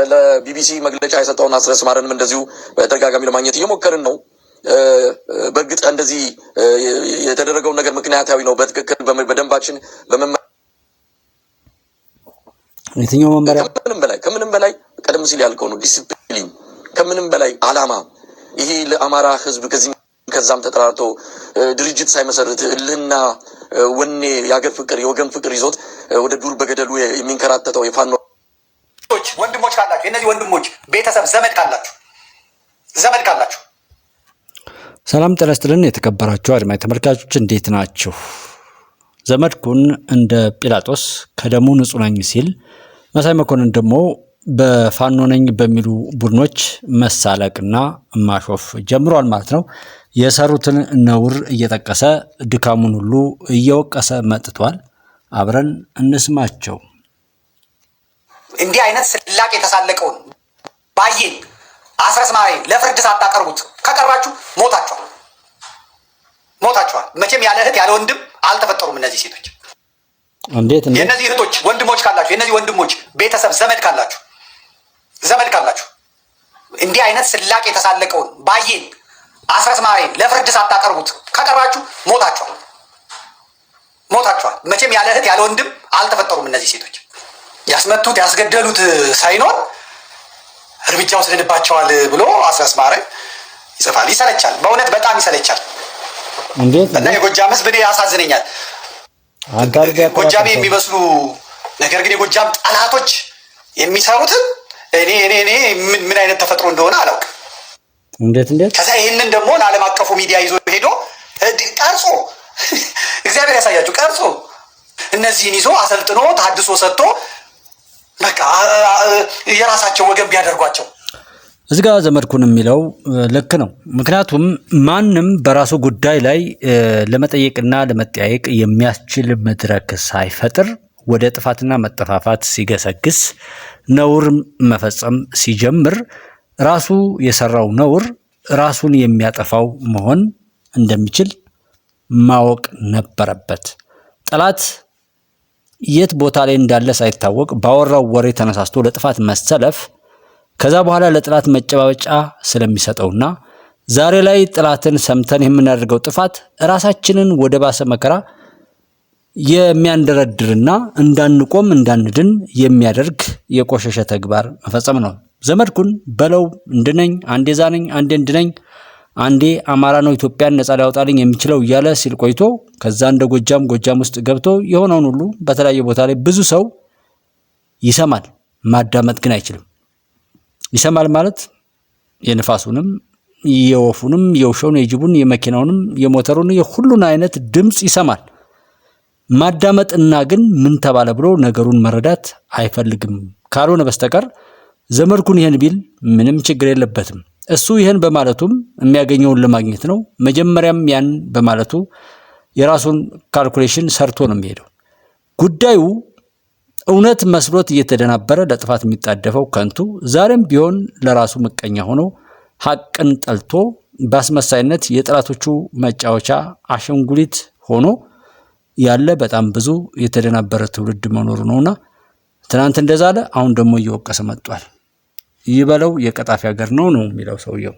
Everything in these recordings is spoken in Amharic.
ለቢቢሲ መግለጫ የሰጠውን አስረስ ማረንም እንደዚሁ በተደጋጋሚ ለማግኘት እየሞከርን ነው። በእርግጥ እንደዚህ የተደረገውን ነገር ምክንያታዊ ነው በትክክል በደንባችን የትኛው መመሪያ ከምንም በላይ ቀደም ሲል ያልከው ነው ዲሲፕሊን ከምንም በላይ አላማ ይሄ ለአማራ ህዝብ ከዛም ተጠራርቶ ድርጅት ሳይመሰርት እልህና ወኔ የሀገር ፍቅር የወገን ፍቅር ይዞት ወደ ዱር በገደሉ የሚንከራተተው የፋኖ ወንድሞች ካላችሁ የነዚህ ወንድሞች ቤተሰብ ዘመድ ካላችሁ ሰላም ጤና ይስጥልን። የተከበራችሁ አድማጭ ተመልካቾች እንዴት ናችሁ? ዘመድኩን እንደ ጲላጦስ ከደሙ ንጹህ ነኝ ሲል መሳይ መኮንን ደግሞ በፋኖ ነኝ በሚሉ ቡድኖች መሳለቅና ማሾፍ ጀምሯል ማለት ነው። የሰሩትን ነውር እየጠቀሰ ድካሙን ሁሉ እየወቀሰ መጥቷል። አብረን እንስማቸው። እንዲህ አይነት ስላቅ የተሳለቀውን ባየን አስረስ ማረኝ ለፍርድ ሳታቀርቡት ከቀራችሁ ሞታችኋል። መቼም ያለ እህት ያለ ወንድም አልተፈጠሩም እነዚህ ሴቶች። እንዴት የነዚህ እህቶች ወንድሞች ካላችሁ የነዚህ ወንድሞች ቤተሰብ ዘመድ ካላችሁ እንዲህ አይነት ስላቅ የተሳለቀውን ባየን አስረስ ማረኝ ለፍርድ ሳታቀርቡት ከቀራችሁ ሞታችኋል። መቼም ያለ እህት ያለ ወንድም አልተፈጠሩም እነዚህ ሴቶች። ያስመቱት ያስገደሉት ሳይኖር እርምጃ ወስደንባቸዋል ብሎ አስረስ ማረኝ ይጽፋል። ይሰለቻል፣ በእውነት በጣም ይሰለቻል። እና የጎጃም ህዝብ እኔ ያሳዝነኛል። ጎጃሜ የሚመስሉ ነገር ግን የጎጃም ጠላቶች የሚሰሩትን እኔ ምን አይነት ተፈጥሮ እንደሆነ አላውቅም። እንዴት ከዛ ይህንን ደግሞ ለዓለም አቀፉ ሚዲያ ይዞ ሄዶ ቀርጾ እግዚአብሔር ያሳያችሁ ቀርጾ እነዚህን ይዞ አሰልጥኖ ታድሶ ሰጥቶ በቃ የራሳቸው ወገን ቢያደርጓቸው። እዚህ ጋር ዘመድኩን የሚለው ልክ ነው። ምክንያቱም ማንም በራሱ ጉዳይ ላይ ለመጠየቅና ለመጠያየቅ የሚያስችል መድረክ ሳይፈጥር ወደ ጥፋትና መጠፋፋት ሲገሰግስ ነውር መፈጸም ሲጀምር ራሱ የሰራው ነውር ራሱን የሚያጠፋው መሆን እንደሚችል ማወቅ ነበረበት። ጠላት የት ቦታ ላይ እንዳለ ሳይታወቅ ባወራው ወሬ ተነሳስቶ ለጥፋት መሰለፍ ከዛ በኋላ ለጥላት መጨባበጫ ስለሚሰጠውና ዛሬ ላይ ጥላትን ሰምተን የምናደርገው ጥፋት ራሳችንን ወደ ባሰ መከራ የሚያንደረድርና እንዳንቆም እንዳንድን የሚያደርግ የቆሸሸ ተግባር መፈጸም ነው። ዘመድኩን በለው እንድነኝ አንዴ ዛነኝ አንዴ እንድነኝ አንዴ አማራ ነው ኢትዮጵያን ነፃ ሊያወጣልኝ የሚችለው እያለ ሲል ቆይቶ ከዛ እንደ ጎጃም ውስጥ ገብቶ የሆነውን ሁሉ በተለያየ ቦታ ላይ ብዙ ሰው ይሰማል፣ ማዳመጥ ግን አይችልም። ይሰማል ማለት የንፋሱንም የወፉንም የውሻውን የጅቡን የመኪናውንም የሞተሩን የሁሉን አይነት ድምፅ ይሰማል። ማዳመጥና ግን ምን ተባለ ብሎ ነገሩን መረዳት አይፈልግም። ካልሆነ በስተቀር ዘመድኩን ይሄን ቢል ምንም ችግር የለበትም። እሱ ይሄን በማለቱም የሚያገኘውን ለማግኘት ነው። መጀመሪያም ያን በማለቱ የራሱን ካልኩሌሽን ሰርቶ ነው የሚሄደው። ጉዳዩ እውነት መስሎት እየተደናበረ ለጥፋት የሚጣደፈው ከንቱ ዛሬም ቢሆን ለራሱ ምቀኛ ሆኖ ሐቅን ጠልቶ በአስመሳይነት የጠላቶቹ መጫወቻ አሸንጉሊት ሆኖ ያለ በጣም ብዙ የተደናበረ ትውልድ መኖሩ ነውና ትናንት እንደዛለ አሁን ደግሞ እየወቀሰ መጥቷል። ይበለው የቀጣፊ ሀገር ነው የሚለው ሰውየው።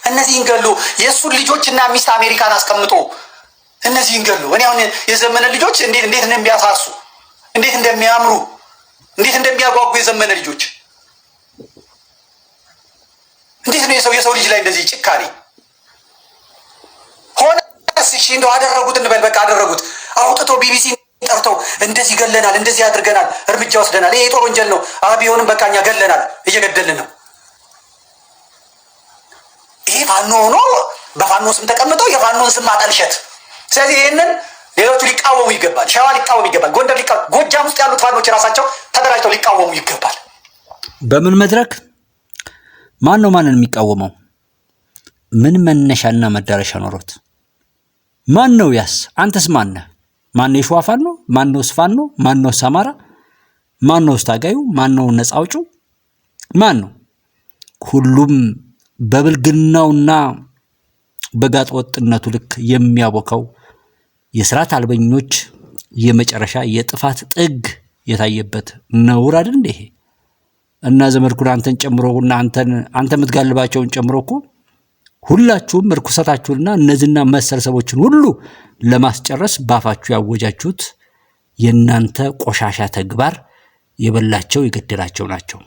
እነዚህን ገሎ የእሱን ልጆችና ሚስት አሜሪካን አስቀምጦ እነዚህን ገሎ እኔ አሁን የዘመነ ልጆች እንዴት እንደሚያሳሱ እንዴት እንደሚያምሩ እንዴት እንደሚያጓጉ የዘመነ ልጆች እንዴት ነው የሰው ልጅ ላይ እንደዚህ ጭካኔ ሆነ? እሺ እንደው አደረጉት እንበል፣ በቃ አደረጉት። አውጥቶ ቢቢሲ ጠርተው እንደዚህ ገለናል፣ እንደዚህ አድርገናል፣ እርምጃ ወስደናል፣ ይሄ የጦር ወንጀል ነው፣ ቢሆንም በቃ እኛ ገለናል፣ እየገደልን ነው። ይሄ ፋኖ ሆኖ በፋኖ ስም ተቀምጠው የፋኖን ስም ማጠልሸት። ስለዚህ ይህንን ሌሎቹ ሊቃወሙ ይገባል። ሸዋ ሊቃወሙ ይገባል። ጎንደር ጎጃም ውስጥ ያሉት ፋኖች ራሳቸው ተደራጅተው ሊቃወሙ ይገባል። በምን መድረክ ማን ነው ማንን የሚቃወመው? ምን መነሻና መዳረሻ ኖሮት? ማን ነው ያስ? አንተስ ማን ነህ? ማን ነው የሸዋ ፋኖ? ማን ነው ፋኖ? ማን ነው አማራ? ማን ነው ታጋዩ? ማን ነው ነፃ አውጪው? ማን ነው? ሁሉም በብልግናውና በጋጥ ወጥነቱ ልክ የሚያቦካው የስርዓት አልበኞች የመጨረሻ የጥፋት ጥግ የታየበት ነውር አይደል እንዴ? እና ዘመድኩን አንተን ጨምሮና አንተ የምትጋልባቸውን ጨምሮ እኮ ሁላችሁም እርኩሰታችሁንና እነዚህና መሰል ሰዎችን ሁሉ ለማስጨረስ ባፋችሁ ያወጃችሁት የናንተ ቆሻሻ ተግባር የበላቸው የገደላቸው ናቸው።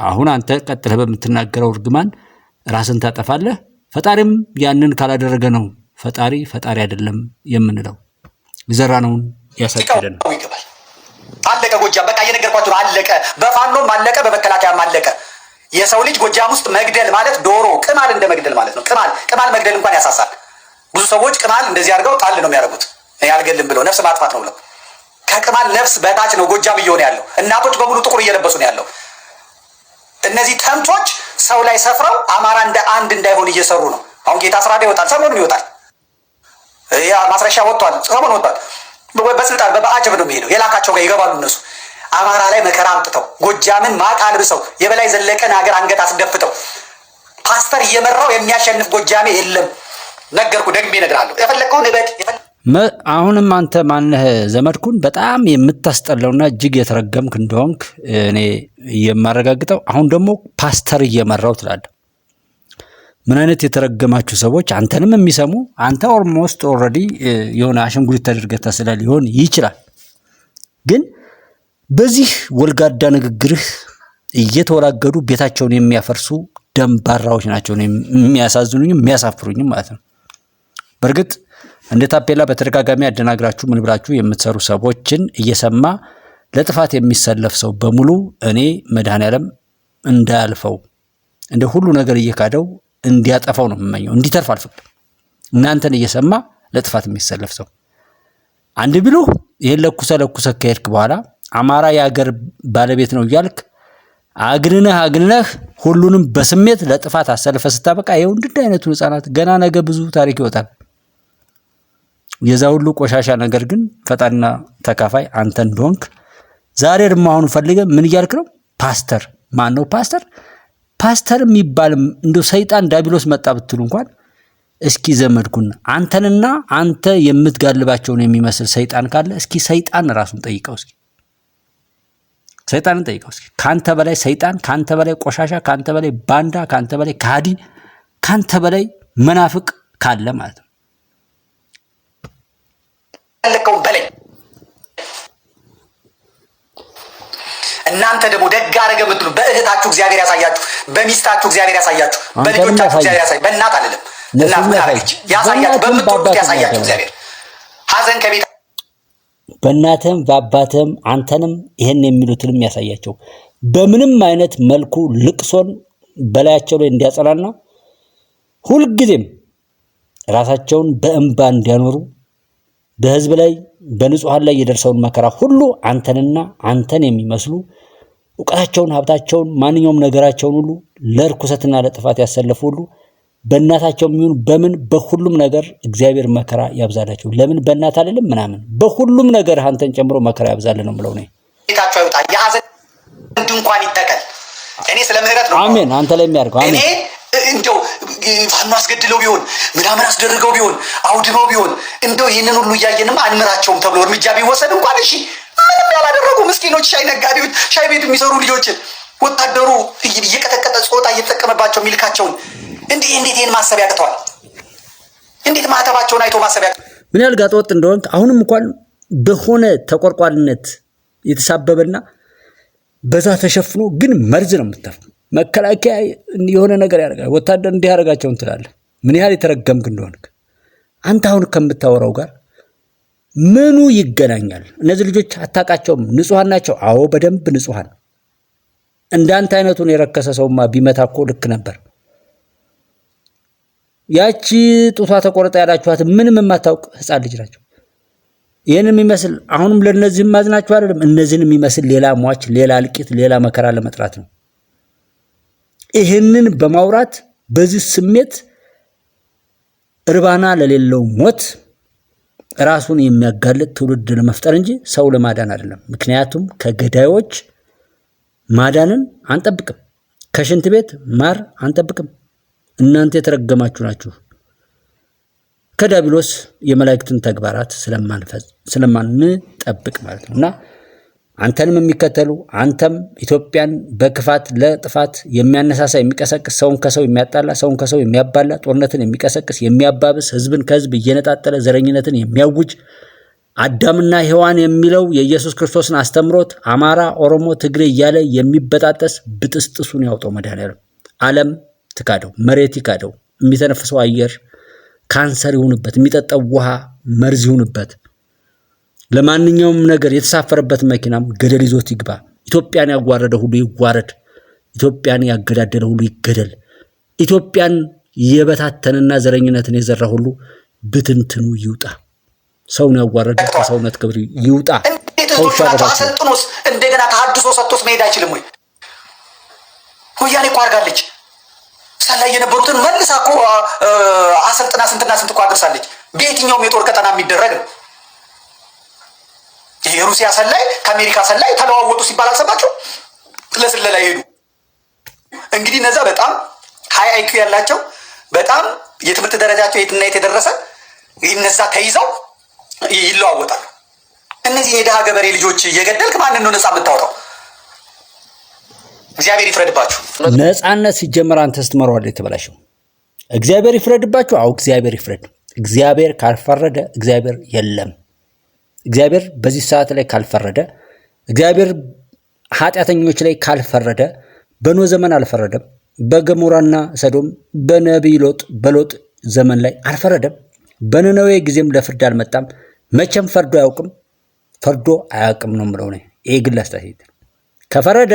አሁን አንተ ቀጥለህ በምትናገረው እርግማን ራስን ታጠፋለህ። ፈጣሪም ያንን ካላደረገ ነው ፈጣሪ አይደለም የምንለው። ዘራነውን ያሳጨደን አለቀ። ጎጃም በቃ እየነገርኳችሁ ነው። አለቀ። በፋኖም አለቀ፣ በመከላከያም አለቀ። የሰው ልጅ ጎጃም ውስጥ መግደል ማለት ዶሮ ቅማል እንደ መግደል ማለት ነው። ቅማል መግደል እንኳን ያሳሳል። ብዙ ሰዎች ቅማል እንደዚህ አድርገው ጣል ነው የሚያደርጉት። ያልገልም ብለው ነፍስ ማጥፋት ነው ብለው። ከቅማል ነፍስ በታች ነው ጎጃም እየሆነ ያለው። እናቶች በሙሉ ጥቁር እየለበሱ ነው ያለው። እነዚህ ተምቾች ሰው ላይ ሰፍረው አማራ እንደ አንድ እንዳይሆን እየሰሩ ነው። አሁን ጌታ አስራዳ ይወጣል፣ ሰሞኑን ይወጣል። ያ ማስረሻ ወጥቷል፣ ሰሞኑን ወጥቷል። በስልጣን በአጀብ ነው የሚሄደው። የላካቸው ጋር ይገባሉ እነሱ። አማራ ላይ መከራ አምጥተው ጎጃምን ማቅ አልብሰው የበላይ ዘለቀን ሀገር አንገት አስደፍተው ፓስተር እየመራው የሚያሸንፍ ጎጃሜ የለም። ነገርኩ፣ ደግሜ እነግርሃለሁ። የፈለከውን እበድ። አሁንም አንተ ማነህ ዘመድኩን በጣም የምታስጠላውና እጅግ የተረገምክ እንደሆንክ እኔ የማረጋግጠው። አሁን ደግሞ ፓስተር እየመራው ትላለህ። ምን አይነት የተረገማችሁ ሰዎች! አንተንም የሚሰሙ አንተ ኦልሞስት ኦልሬዲ የሆነ አሸንጉሊት ተደርገህ ተስለ ሊሆን ይችላል። ግን በዚህ ወልጋዳ ንግግርህ እየተወላገዱ ቤታቸውን የሚያፈርሱ ደንባራዎች ናቸው። የሚያሳዝኑኝም የሚያሳፍሩኝም ማለት ነው። በእርግጥ እንደ ታፔላ በተደጋጋሚ አደናግራችሁ ምን ብላችሁ የምትሰሩ ሰዎችን እየሰማ ለጥፋት የሚሰለፍ ሰው በሙሉ እኔ መድኃኔዓለም እንዳያልፈው እንደ ሁሉ ነገር እየካደው እንዲያጠፋው ነው የምመኘው። እንዲተርፍ አልፈቅድም። እናንተን እየሰማ ለጥፋት የሚሰለፍ ሰው አንድ ቢሉ ይሄን ለኩሰ ከሄድክ በኋላ አማራ የሀገር ባለቤት ነው እያልክ አግንነህ ሁሉንም በስሜት ለጥፋት አሰልፈ ስታበቃ ይኸው እንደ አይነቱ ህፃናት ገና ነገ ብዙ ታሪክ ይወጣል። የዛ ሁሉ ቆሻሻ ነገር ግን ፈጣሪና ተካፋይ አንተ እንደሆንክ ዛሬ ደግሞ አሁን ፈልገህ ምን እያልክ ነው? ፓስተር ማን ነው ፓስተር የሚባልም እንደ ሰይጣን ዳቢሎስ መጣ ብትሉ እንኳን እስኪ ዘመድኩን አንተንና አንተ የምትጋልባቸውን የሚመስል ሰይጣን ካለ እስኪ ሰይጣን ራሱን ጠይቀው። እስኪ ሰይጣንን ጠይቀው። እስኪ ካንተ በላይ ሰይጣን፣ ካንተ በላይ ቆሻሻ፣ ካንተ በላይ ባንዳ፣ ካንተ በላይ ካዲ፣ ካንተ በላይ መናፍቅ ካለ ማለት ነው። ለከው በላይ እናንተ ደግሞ ደግ አደረገ የምትሉ በእህታችሁ እግዚአብሔር ያሳያችሁ፣ በሚስታችሁ እግዚአብሔር ያሳያችሁ፣ በልጆቻችሁ እግዚአብሔር ያሳያችሁ። በእናት አይደለም እናት ያሳያችሁ፣ በምትወዱት ያሳያችሁ እግዚአብሔር። ሐዘን ከቤት በእናትህም በአባትህም አንተንም ይሄን የሚሉትንም ያሳያቸው። በምንም አይነት መልኩ ልቅሶን በላያቸው ላይ እንዲያጸናና ሁልጊዜም ራሳቸውን በእንባ እንዲያኖሩ በህዝብ ላይ በንጹሃን ላይ የደረሰውን መከራ ሁሉ አንተንና አንተን የሚመስሉ ዕውቀታቸውን፣ ሀብታቸውን፣ ማንኛውም ነገራቸውን ሁሉ ለርኩሰትና ለጥፋት ያሰለፉ ሁሉ በእናታቸው የሚሆን በምን በሁሉም ነገር እግዚአብሔር መከራ ያብዛላቸው። ለምን በእናት አይደለም ምናምን በሁሉም ነገር አንተን ጨምሮ መከራ ያብዛልን ነው ብለው ነው። ቤታቸው አይወጣ፣ የሐዘን ድንኳን ይተከል። እኔ ስለ ምህረት ነው። አሜን። አንተ ላይ የሚያርገው አሜን። እኔ እንደው ፋኖ አስገድለው ቢሆን ምናምን አስደርገው ቢሆን አውድመው ቢሆን እንደው ይህንን ሁሉ እያየንም አንምራቸውም ተብሎ እርምጃ ቢወሰድ እንኳን እሺ፣ ምንም ያላደረጉ ምስኪኖች፣ ሻይ ነጋዴዎች፣ ሻይ ቤት የሚሰሩ ልጆችን ወታደሩ እየቀጠቀጠ ጾታ እየተጠቀመባቸው ሚልካቸውን እንዴት ይሄን ማሰብ ያቅተዋል? እንዴት ማህተባቸውን አይቶ ማሰብ ያቅተዋል? ምን ያህል ጋጠወጥ እንደሆንክ አሁንም እንኳን በሆነ ተቆርቋሪነት የተሳበበና በዛ ተሸፍኖ ግን መርዝ ነው የምታፍ። መከላከያ የሆነ ነገር ያደርጋል፣ ወታደር እንዲህ ያደርጋቸውን ትላለህ። ምን ያህል የተረገምክ እንደሆንክ አንተ አሁን ከምታወራው ጋር ምኑ ይገናኛል? እነዚህ ልጆች አታውቃቸውም። ንጹሃን ናቸው። አዎ በደንብ ንጹሃን። እንዳንተ አይነቱን የረከሰ ሰውማ ቢመታ እኮ ልክ ነበር። ያቺ ጡቷ ተቆረጠ ያላችኋት ምንም የማታውቅ ህፃን ልጅ ናቸው። ይህን የሚመስል አሁንም ለነዚህም ማዝናችሁ አይደለም፣ እነዚህን የሚመስል ሌላ ሟች፣ ሌላ እልቂት፣ ሌላ መከራ ለመጥራት ነው። ይህንን በማውራት በዚህ ስሜት እርባና ለሌለው ሞት ራሱን የሚያጋልጥ ትውልድ ለመፍጠር እንጂ ሰው ለማዳን አይደለም። ምክንያቱም ከገዳዮች ማዳንን አንጠብቅም፣ ከሽንት ቤት ማር አንጠብቅም። እናንተ የተረገማችሁ ናችሁ። ከዲያብሎስ የመላእክትን ተግባራት ስለማንጠብቅ ማለት ነውና አንተንም የሚከተሉ አንተም ኢትዮጵያን በክፋት ለጥፋት የሚያነሳሳ የሚቀሰቅስ ሰውን ከሰው የሚያጣላ ሰውን ከሰው የሚያባላ ጦርነትን የሚቀሰቅስ የሚያባብስ ህዝብን ከህዝብ እየነጣጠለ ዘረኝነትን የሚያውጅ አዳምና ሔዋን የሚለው የኢየሱስ ክርስቶስን አስተምሮት አማራ፣ ኦሮሞ፣ ትግሬ እያለ የሚበጣጠስ ብጥስጥሱን ያውጣው መድኃኒዓለም። ዓለም ትካደው፣ መሬት ይካደው፣ የሚተነፍሰው አየር ካንሰር ይሁንበት፣ የሚጠጣው ውሃ መርዝ ይሁንበት። ለማንኛውም ነገር የተሳፈረበት መኪናም ገደል ይዞት ይግባ። ኢትዮጵያን ያጓረደ ሁሉ ይዋረድ። ኢትዮጵያን ያገዳደለ ሁሉ ይገደል። ኢትዮጵያን የበታተንና ዘረኝነትን የዘራ ሁሉ ብትንትኑ ይውጣ። ሰውን ያዋረደ ከሰውነት ክብር ይውጣ። አሰልጥኖስ እንደገና ተሐድሶ ሰጥቶስ መሄድ አይችልም ወይ? ወያኔ እኮ አድርጋለች። ሰላይ የነበሩትን መልሳ እኮ አሰልጥና ስንትና ስንት እኮ አድርሳለች። በየትኛውም የጦር ቀጠና የሚደረግ ነው። የሩሲያ ሰላይ ከአሜሪካ ሰላይ ተለዋወጡ ሲባል አልሰማችሁ? ለስለላ ሄዱ። እንግዲህ እነዛ በጣም ሃይ አይኪው ያላቸው በጣም የትምህርት ደረጃቸው የትና የት የደረሰ እነዛ ተይዘው ይለዋወጣሉ። እነዚህ የድሃ ገበሬ ልጆች እየገደልክ ማንን ነው ነፃ የምታወጣው? እግዚአብሔር ይፍረድባችሁ። ነፃነት ሲጀመር አንተ ስትመራው የተበላሸው እግዚአብሔር ይፍረድባችሁ። አው እግዚአብሔር ይፍረድ። እግዚአብሔር ካልፈረደ እግዚአብሔር የለም። እግዚአብሔር በዚህ ሰዓት ላይ ካልፈረደ፣ እግዚአብሔር ኃጢአተኞች ላይ ካልፈረደ፣ በኖህ ዘመን አልፈረደም። በገሞራና ሰዶም በነቢይ በሎጥ ዘመን ላይ አልፈረደም። በነነዌ ጊዜም ለፍርድ አልመጣም። መቼም ፈርዶ አያውቅም ነው የምለው ነው። ይሄ ግል አስተያየት። ከፈረደ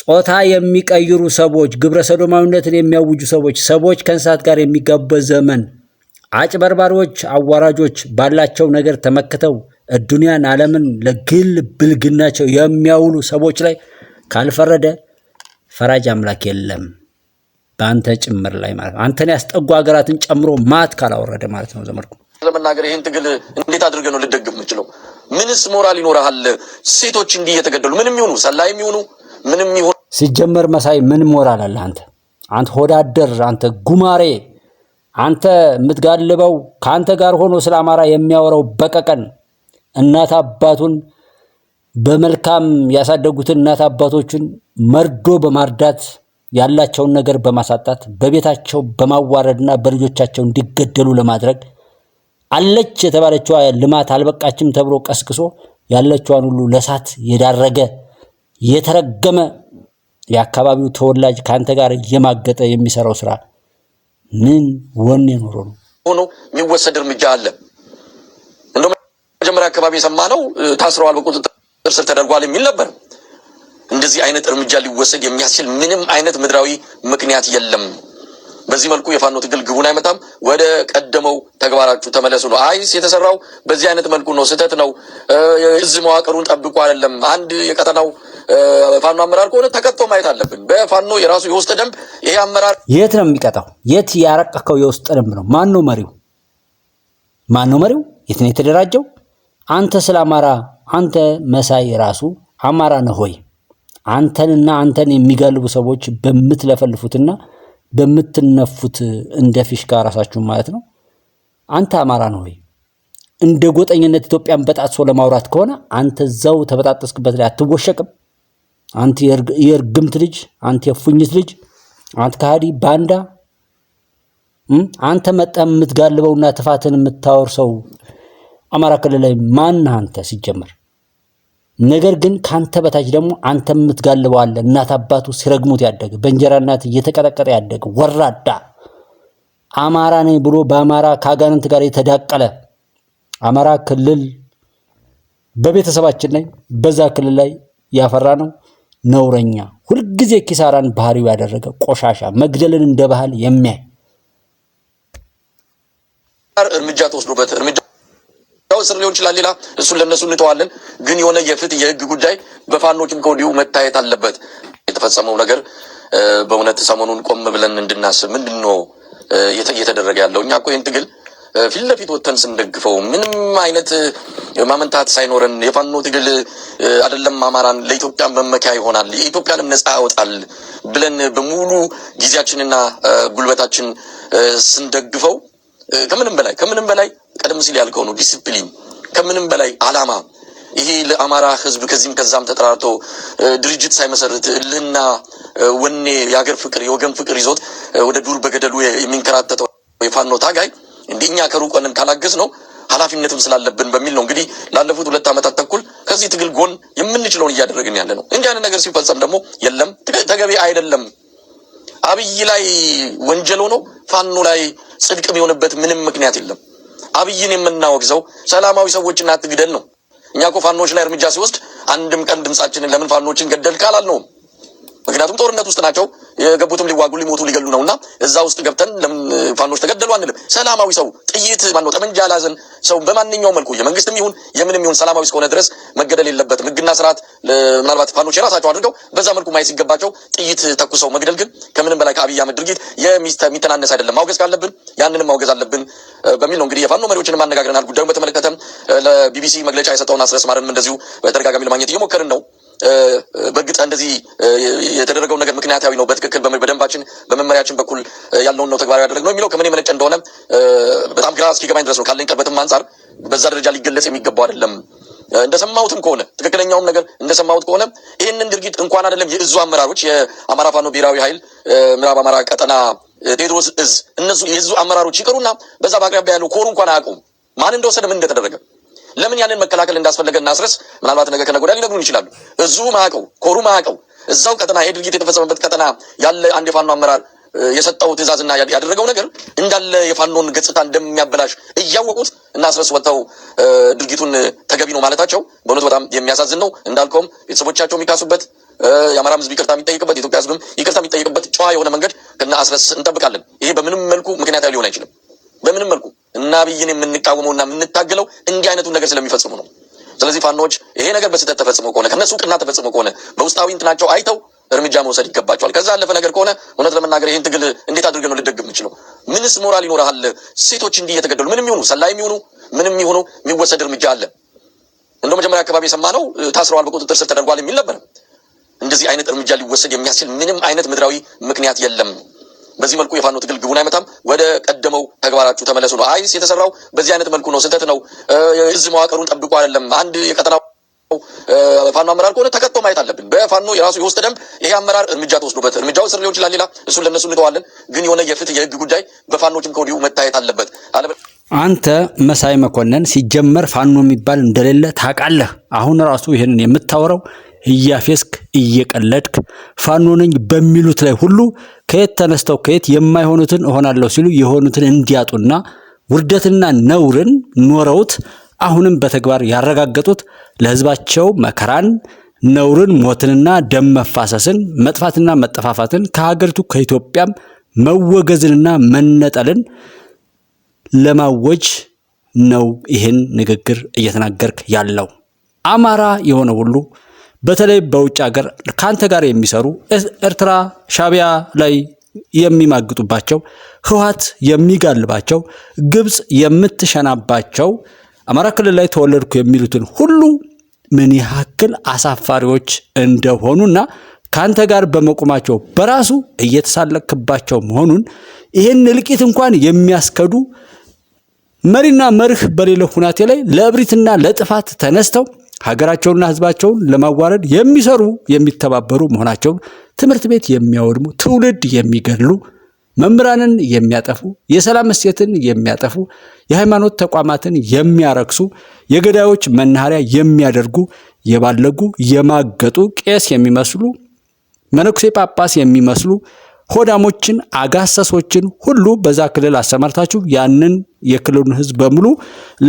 ጾታ የሚቀይሩ ሰዎች፣ ግብረ ሰዶማዊነትን የሚያውጁ ሰዎች ከእንስሳት ጋር የሚጋቡበት ዘመን፣ አጭበርባሪዎች፣ አዋራጆች ባላቸው ነገር ተመክተው ዱንያን ዓለምን ለግል ብልግናቸው የሚያውሉ ሰዎች ላይ ካልፈረደ ፈራጅ አምላክ የለም። በአንተ ጭምር ላይ ማለት አንተን ያስጠጉ ሀገራትን ጨምሮ ማት ካላወረደ ማለት ነው። ዘመድኩ ለመናገር ይሄን ትግል እንዴት አድርገህ ነው ልደግፍ የምችለው? ምንስ ሞራል ይኖርሃል? ሴቶች እንዲህ እየተገደሉ ምንም ይሁኑ ሰላይም ይሁኑ ምንም ይሁኑ ሲጀመር መሳይ ምን ሞራል አለ? አንተ ሆዳደር፣ አንተ ጉማሬ፣ አንተ የምትጋልበው ከአንተ ጋር ሆኖ ስለ አማራ የሚያወራው በቀቀን እናት አባቱን በመልካም ያሳደጉትን እናት አባቶችን መርዶ በማርዳት ያላቸውን ነገር በማሳጣት በቤታቸው በማዋረድና በልጆቻቸው እንዲገደሉ ለማድረግ አለች የተባለችዋ ልማት አልበቃችም ተብሎ ቀስቅሶ ያለችዋን ሁሉ ለሳት የዳረገ የተረገመ የአካባቢው ተወላጅ ካንተ ጋር እየማገጠ የሚሰራው ስራ ምን ወኔ ኖሮ ነው ሆኖ የሚወሰድ እርምጃ አለ? እንደው መጀመሪያ አካባቢ የሰማነው ታስረዋል፣ በቁጥጥር ስር ተደርጓል የሚል ነበር። እንደዚህ አይነት እርምጃ ሊወሰድ የሚያስችል ምንም አይነት ምድራዊ ምክንያት የለም። በዚህ መልኩ የፋኖ ትግል ግቡን አይመታም። ወደ ቀደመው ተግባራችሁ ተመለሱ ነው። አይስ የተሰራው በዚህ አይነት መልኩ ነው፣ ስህተት ነው፣ እዚህ መዋቅሩን ጠብቆ አይደለም። አንድ የቀጠናው ፋኖ አመራር ከሆነ ተቀጥቶ ማየት አለብን። በፋኖ የራሱ የውስጥ ደንብ ይሄ አመራር የት ነው የሚቀጣው? የት ያረቀቀው የውስጥ ደንብ ነው? ማን ነው መሪው? የት ነው የተደራጀው? አንተ ስለ አማራ አንተ መሳይ ራሱ አማራ ነህ ሆይ? አንተንና አንተን የሚጋልቡ ሰዎች በምትለፈልፉትና በምትነፉት እንደ ፊሽካ ራሳችሁ ማለት ነው። አንተ አማራ ነህ ሆይ? እንደ ጎጠኝነት ኢትዮጵያን በጣጥሶ ለማውራት ከሆነ አንተ እዛው ተበጣጠስክበት ላይ አትወሸቅም? አንተ የርግምት ልጅ፣ አንተ የፉኝት ልጅ፣ አንተ ከሃዲ ባንዳ፣ አንተ መጣም የምትጋልበውና ጥፋትን የምታወርሰው አማራ ክልል ላይ ማን አንተ ሲጀመር? ነገር ግን ካንተ በታች ደግሞ አንተ የምትጋልበው አለ። እናት አባቱ ሲረግሙት ያደገ በእንጀራ እናት እየተቀጠቀጠ ያደገ ወራዳ አማራ ነኝ ብሎ በአማራ ካጋንንት ጋር የተዳቀለ አማራ ክልል በቤተሰባችን ላይ በዛ ክልል ላይ ያፈራ ነው ነውረኛ፣ ሁልጊዜ ኪሳራን ባህሪው ያደረገ ቆሻሻ፣ መግደልን እንደ ባህል የሚያይ እርምጃ ተወስዶበት እርምጃው ስር ሊሆን ይችላል። ሌላ እሱን ለነሱ እንተዋለን። ግን የሆነ የፍትህ የህግ ጉዳይ በፋኖችም ከወዲሁ መታየት አለበት። የተፈጸመው ነገር በእውነት ሰሞኑን ቆም ብለን እንድናስብ ምንድነው እየተደረገ ያለው? እኛ እኮ ይህን ትግል ፊት ለፊት ወጥተን ስንደግፈው ምንም አይነት ማመንታት ሳይኖረን የፋኖ ትግል አይደለም አማራን ለኢትዮጵያ መመኪያ ይሆናል፣ የኢትዮጵያንም ነፃ ያወጣል ብለን በሙሉ ጊዜያችንና ጉልበታችን ስንደግፈው ከምንም በላይ ቀደም ሲል ያልከው ነው ዲሲፕሊን፣ ከምንም በላይ አላማ፣ ይሄ ለአማራ ህዝብ ከዚህም ከዛም ተጠራርቶ ድርጅት ሳይመሰርት እልህና ወኔ የሀገር ፍቅር የወገን ፍቅር ይዞት ወደ ዱር በገደሉ የሚንከራተተው የፋኖ ታጋይ እንደኛ ከሩቅ ሆነን ካላገዝ ነው ኃላፊነትም ስላለብን በሚል ነው እንግዲህ ላለፉት 2 ዓመታት ተኩል ከዚህ ትግል ጎን የምንችለውን እያደረግን ያለ ነው። እንዲህ አይነት ነገር ሲፈጸም ደግሞ የለም ተገቢ አይደለም። አብይ ላይ ወንጀል ሆኖ ፋኖ ላይ ጽድቅ ቢሆንበት ምንም ምክንያት የለም። አብይን የምናወግዘው ሰላማዊ ሰዎችን አትግደል ነው። እኛ እኮ ፋኖች ላይ እርምጃ ሲወስድ አንድም ቀን ድምጻችንን ለምን ፋኖችን ገደል ካላል ነው። ምክንያቱም ጦርነት ውስጥ ናቸው የገቡትም ሊዋጉ ሊሞቱ ሊገሉ ነውና እዛ ውስጥ ገብተን ለምን ፋኖች ተገደሉ አንልም። ሰላማዊ ሰው ጥይት ማነው ጠመንጃ ያላዘን ሰው በማንኛውም መልኩ የመንግስትም ይሁን የምንም ይሁን ሰላማዊ እስከሆነ ድረስ መገደል የለበትም። ህግና ስርዓት ምናልባት ፋኖች የራሳቸው አድርገው በዛ መልኩ ማየት ሲገባቸው ጥይት ተኩሰው መግደል ግን ከምንም በላይ ከአብይ አህመድ ድርጊት የሚተናነስ አይደለም። ማውገዝ ካለብን ያንንም ማውገዝ አለብን በሚል ነው እንግዲህ የፋኖ መሪዎችን ማነጋግረናል። ጉዳዩን በተመለከተም ለቢቢሲ መግለጫ የሰጠውን አስረስ ማረንም እንደዚሁ በተደጋጋሚ ለማግኘት እየሞከርን ነው። በግጥ እንደዚህ የተደረገው ነገር ምክንያታዊ ነው፣ በትክክል በደንባችን በመመሪያችን በኩል ያለውን ነው ተግባራዊ ያደረግነው የሚለው ከምን የመነጨ እንደሆነ በጣም ግራ እስኪገባኝ ድረስ ነው። ካለኝ ቅርበትም አንጻር በዛ ደረጃ ሊገለጽ የሚገባው አይደለም። እንደሰማሁትም ከሆነ ትክክለኛውም ነገር እንደሰማሁት ከሆነ ይህንን ድርጊት እንኳን አይደለም የእዙ አመራሮች የአማራ ፋኖ ብሔራዊ ኃይል ምዕራብ አማራ ቀጠና ቴዎድሮስ እዝ እነሱ የእዙ አመራሮች ይቀሩና በዛ በአቅራቢያ ያለው ኮሩ እንኳን አያውቁም ማን እንደወሰደ ምን እንደተደረገ ለምን ያንን መከላከል እንዳስፈለገ እናስረስ ምናልባት ነገ ከነገ ወዲያ ሊነግሩን ይችላሉ። እዙ ማቀው ኮሩ ማቀው እዛው ቀጠና ይሄ ድርጊት የተፈጸመበት ቀጠና ያለ አንድ የፋኖ አመራር የሰጠው ትዕዛዝና ያደረገው ነገር እንዳለ የፋኖን ገጽታ እንደሚያበላሽ እያወቁት እናስረስ ወጥተው ድርጊቱን ተገቢ ነው ማለታቸው በእውነት በጣም የሚያሳዝን ነው። እንዳልከውም ቤተሰቦቻቸው የሚካሱበት የአማራም ህዝብ ይቅርታ የሚጠይቅበት የኢትዮጵያ ህዝብም ይቅርታ የሚጠይቅበት ጨዋ የሆነ መንገድ ከና አስረስ እንጠብቃለን። ይሄ በምንም መልኩ ምክንያታዊ ሊሆን አይችልም። በምንም መልኩ እና አብይን የምንቃወመውና የምንታገለው እንዲህ አይነቱን ነገር ስለሚፈጽሙ ነው። ስለዚህ ፋኖች ይሄ ነገር በስህተት ተፈጽሞ ከሆነ ከነሱ ቅና ተፈጽሞ ከሆነ በውስጣዊ እንትናቸው አይተው እርምጃ መውሰድ ይገባቸዋል። ከዛ ያለፈ ነገር ከሆነ እውነት ለመናገር ይሄን ትግል እንዴት አድርገን ነው ልደግም የምችለው? ምንስ ሞራል ይኖርሃል? ሴቶች እንዲህ እየተገደሉ ምንም ይሁኑ ሰላይም ይሁኑ ምንም ይሁኑ የሚወሰድ እርምጃ አለ። እንደው መጀመሪያ አካባቢ የሰማነው ታስረዋል በቁጥጥር ስር ተደርጓል የሚል ነበር። እንደዚህ አይነት እርምጃ ሊወሰድ የሚያስችል ምንም አይነት ምድራዊ ምክንያት የለም። በዚህ መልኩ የፋኖ ትግል ግቡን አይመታም። ወደ ቀደመው ተግባራችሁ ተመለሱ ነው። አይስ የተሰራው በዚህ አይነት መልኩ ነው፣ ስህተት ነው፣ እዝ መዋቅሩን ጠብቆ አይደለም። አንድ የቀጠናው ፋኖ አመራር ከሆነ ተቀጥቶ ማየት አለብን። በፋኖ የራሱ የውስጥ ደንብ ይሄ አመራር እርምጃ ተወስዶበት እርምጃው ስር ሊሆን ይችላል፣ ሌላ እሱን ለነሱ እንተዋለን። ግን የሆነ የፍትህ የህግ ጉዳይ በፋኖችም ከወዲሁ መታየት አለበት። አንተ መሳይ መኮንን ሲጀመር ፋኖ የሚባል እንደሌለ ታውቃለህ። አሁን ራሱ ይሄንን የምታወራው እያፌስክ እየቀለድክ ፋኖ ነኝ በሚሉት ላይ ሁሉ ከየት ተነስተው ከየት የማይሆኑትን እሆናለሁ ሲሉ የሆኑትን እንዲያጡና ውርደትና ነውርን ኖረውት አሁንም በተግባር ያረጋገጡት ለህዝባቸው መከራን፣ ነውርን፣ ሞትንና ደም መፋሰስን፣ መጥፋትና መጠፋፋትን ከሀገሪቱ ከኢትዮጵያም መወገዝንና መነጠልን ለማወጅ ነው ይህን ንግግር እየተናገርክ ያለው። አማራ የሆነ ሁሉ በተለይ በውጭ ሀገር ካንተ ጋር የሚሰሩ ኤርትራ ሻቢያ ላይ የሚማግጡባቸው ህወሓት የሚጋልባቸው ግብጽ የምትሸናባቸው አማራ ክልል ላይ ተወለድኩ የሚሉትን ሁሉ ምን ያክል አሳፋሪዎች እንደሆኑና ካንተ ጋር በመቆማቸው በራሱ እየተሳለቅባቸው መሆኑን ይህን እልቂት እንኳን የሚያስከዱ መሪና መርህ በሌለው ሁናቴ ላይ ለእብሪትና ለጥፋት ተነስተው ሀገራቸውና ህዝባቸውን ለማዋረድ የሚሰሩ የሚተባበሩ መሆናቸውን ትምህርት ቤት የሚያወድሙ ትውልድ የሚገድሉ መምህራንን የሚያጠፉ የሰላም እሴትን የሚያጠፉ የሃይማኖት ተቋማትን የሚያረክሱ የገዳዮች መናኸሪያ የሚያደርጉ የባለጉ የማገጡ ቄስ የሚመስሉ መነኩሴ ጳጳስ የሚመስሉ ሆዳሞችን አጋሰሶችን ሁሉ በዛ ክልል አሰማርታችሁ ያንን የክልሉን ህዝብ በሙሉ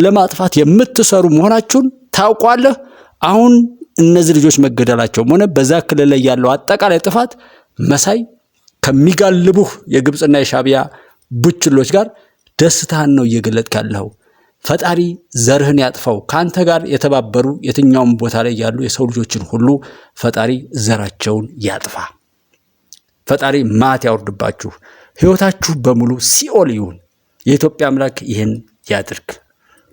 ለማጥፋት የምትሰሩ መሆናችሁን ታውቋለህ። አሁን እነዚህ ልጆች መገደላቸውም ሆነ በዛ ክልል ላይ ያለው አጠቃላይ ጥፋት መሳይ ከሚጋልቡህ የግብጽና የሻቢያ ቡችሎች ጋር ደስታን ነው እየገለጥክ ያለው። ፈጣሪ ዘርህን ያጥፋው። ካንተ ጋር የተባበሩ የትኛውም ቦታ ላይ ያሉ የሰው ልጆችን ሁሉ ፈጣሪ ዘራቸውን ያጥፋ። ፈጣሪ ማት ያወርድባችሁ። ህይወታችሁ በሙሉ ሲኦል ይሁን። የኢትዮጵያ አምላክ ይህን ያድርግ።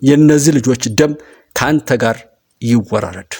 የነዚህ ልጆች ደም ካንተ ጋር ይወራረድ።